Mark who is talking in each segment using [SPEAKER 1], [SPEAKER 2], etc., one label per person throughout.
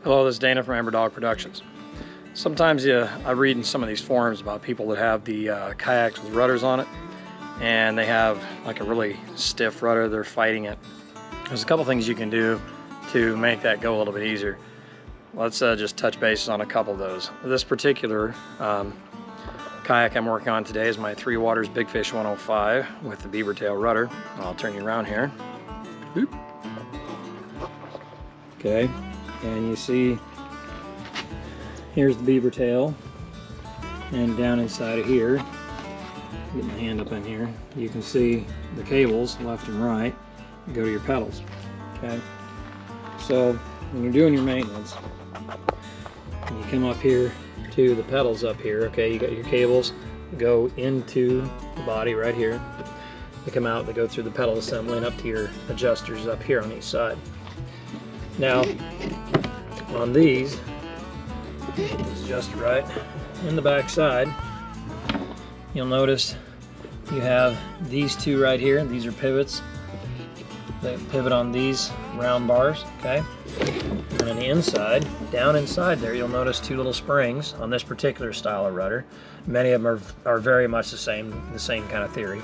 [SPEAKER 1] Hello, this is Dana from Amber Dog Productions. Sometimes I read in some of these forums about people that have the kayaks with rudders on it, and they have like a really stiff rudder, they're fighting it. There's a couple things you can do to make that go a little bit easier. Let's just touch base on a couple of those. This particular kayak I'm working on today is my 3 Waters Big Fish 105 with the beaver tail rudder. I'll turn you around here. Boop. Okay, and you see here's the beaver tail, and down inside of here, get my hand up in here, you can see the cables left and right go to your pedals. Okay, so when you're doing your maintenance, you come up here to the pedals up here. Okay, you got your cables go into the body right here. They come out, they go through the pedal assembly and up to your adjusters up here on each side. Now, on these, let's adjust it right, in the back side, you'll notice you have these two right here. These are pivots. They pivot on these round bars, okay? And on the inside, down inside there, you'll notice 2 little springs on this particular style of rudder. Many of them are very much the same kind of theory.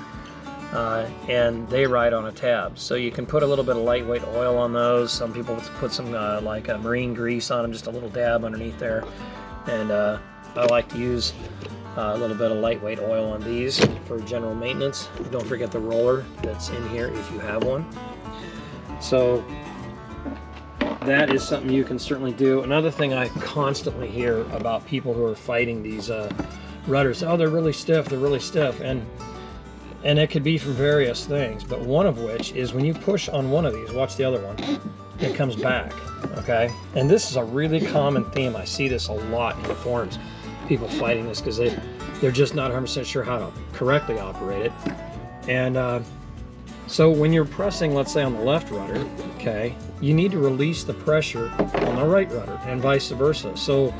[SPEAKER 1] And they ride on a tab, so you can put a little bit of lightweight oil on those. Some people put some like marine grease on them, just a little dab underneath there. And I like to use a little bit of lightweight oil on these for general maintenance. Don't forget the roller that's in here if you have one. So that is something you can certainly do. Another thing I constantly hear about people who are fighting these rudders, oh, they're really stiff, and it could be from various things, but one of which is when you push on one of these, watch the other one, it comes back, okay? And this is a really common theme. I see this a lot in the forums, people fighting this because they're just not 100% sure how to correctly operate it. And so when you're pressing, let's say on the left rudder, okay, you need to release the pressure on the right rudder and vice versa. So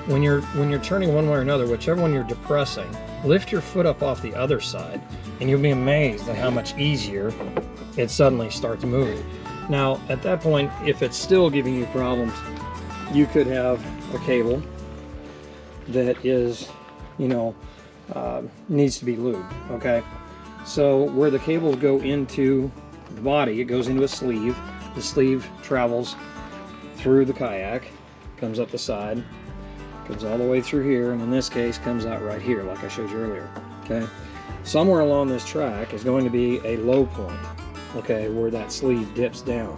[SPEAKER 1] when you're turning one way or another, whichever one you're depressing, lift your foot up off the other side, and you'll be amazed at how much easier it suddenly starts moving. Now, at that point, if it's still giving you problems, you could have a cable that is, needs to be lubed, okay? So where the cables go into the body, it goes into a sleeve. The sleeve travels through the kayak, comes up the side, comes all the way through here, and in this case comes out right here like I showed you earlier. Okay, somewhere along this track is going to be a low point, okay, where that sleeve dips down.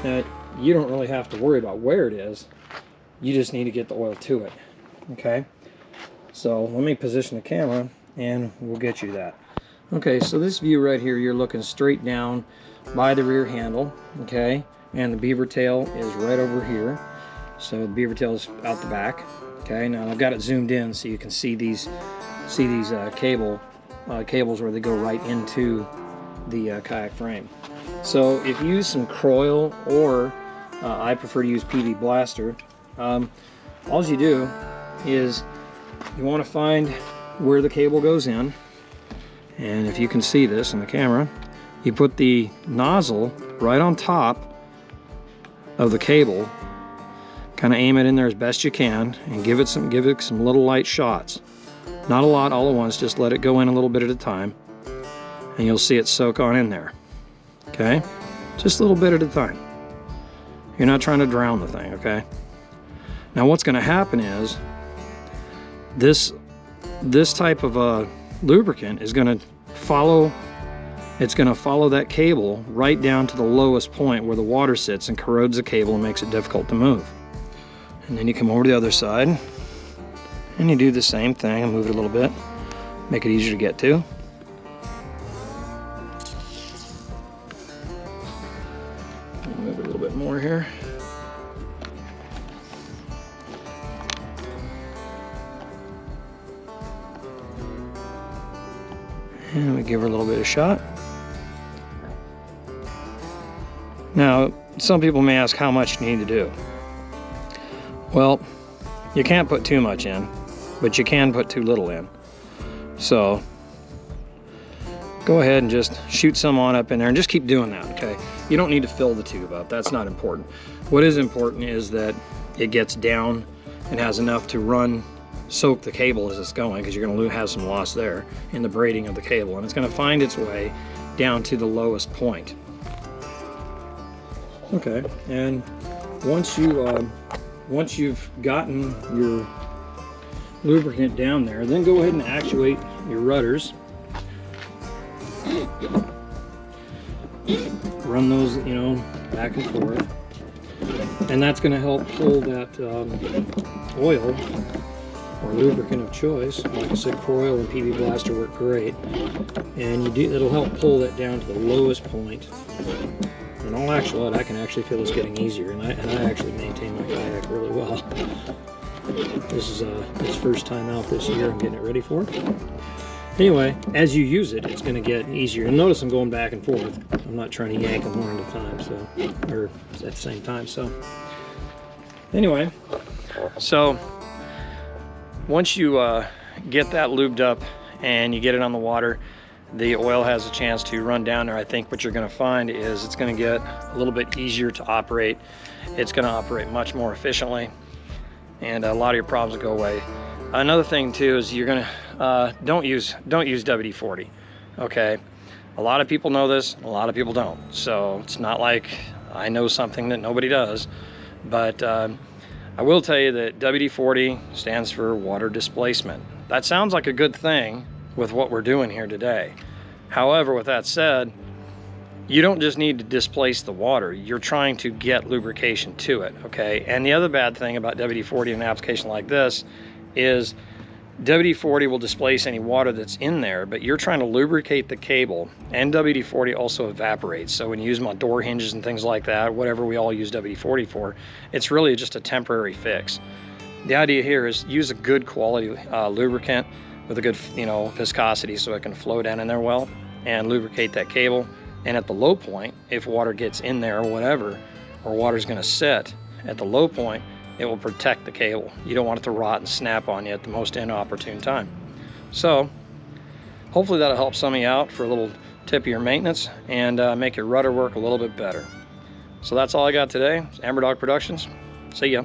[SPEAKER 1] Now you don't really have to worry about where it is, you just need to get the oil to it. Okay, so let me position the camera and we'll get you that. Okay, so this view right here, you're looking straight down by the rear handle, okay, and the beaver tail is right over here. So the beaver tail is out the back. Okay, now I've got it zoomed in so you can see these cables where they go right into the kayak frame. So if you use some Croil, or I prefer to use PV Blaster, all you do is you want to find where the cable goes in, and if you can see this in the camera, you put the nozzle right on top of the cable. Kind of aim it in there as best you can and give it some little light shots. Not a lot all at once, just let it go in a little bit at a time, and you'll see it soak on in there. Okay, just a little bit at a time. You're not trying to drown the thing, okay? Now what's going to happen is this type of lubricant is going to follow. It's going to follow that cable right down to the lowest point where the water sits and corrodes the cable and makes it difficult to move. And then you come over to the other side and you do the same thing and move it a little bit, make it easier to get to. Move it a little bit more here. And we give her a little bit of shot. Now, some people may ask how much you need to do. Well, you can't put too much in, but you can put too little in. So go ahead and just shoot some on up in there and just keep doing that, okay? You don't need to fill the tube up. That's not important. What is important is that it gets down and has enough to soak the cable as it's going, because you're going to have some loss there in the braiding of the cable, and it's going to find its way down to the lowest point. Okay, and once you've gotten your lubricant down there, then go ahead and actuate your rudders. Run those, back and forth, and that's going to help pull that oil or lubricant of choice. Like I said, Core Oil and PB Blaster work great, and it'll help pull that down to the lowest point. In all actuality, I can actually feel this getting easier, and I actually maintain my kayak really well. This is its first time out this year. I'm getting it ready for it. Anyway, as you use it, it's going to get easier. And notice I'm going back and forth. I'm not trying to yank them one at a time, or at the same time. So anyway, once you get that lubed up and you get it on the water, the oil has a chance to run down there. I think what you're going to find is it's going to get a little bit easier to operate. It's going to operate much more efficiently, and a lot of your problems will go away. Another thing too is you're going to don't use WD-40. Okay, a lot of people know this, a lot of people don't. So it's not like I know something that nobody does, but I will tell you that WD-40 stands for water displacement. That sounds like a good thing with what we're doing here today. However, with that said, you don't just need to displace the water, you're trying to get lubrication to it, okay? And the other bad thing about WD-40 in an application like this is WD-40 will displace any water that's in there, but you're trying to lubricate the cable, and WD-40 also evaporates. So when you use them on door hinges and things like that, whatever we all use WD-40 for, it's really just a temporary fix. The idea here is use a good quality lubricant with a good viscosity so it can flow down in there well and lubricate that cable. And at the low point, if water gets in there or whatever, or water's going to sit at the low point, it will protect the cable. You don't want it to rot and snap on you at the most inopportune time. So hopefully that'll help some of you out for a little tip of your maintenance and make your rudder work a little bit better. So that's all I got today. It's Amber Dog Productions. See ya.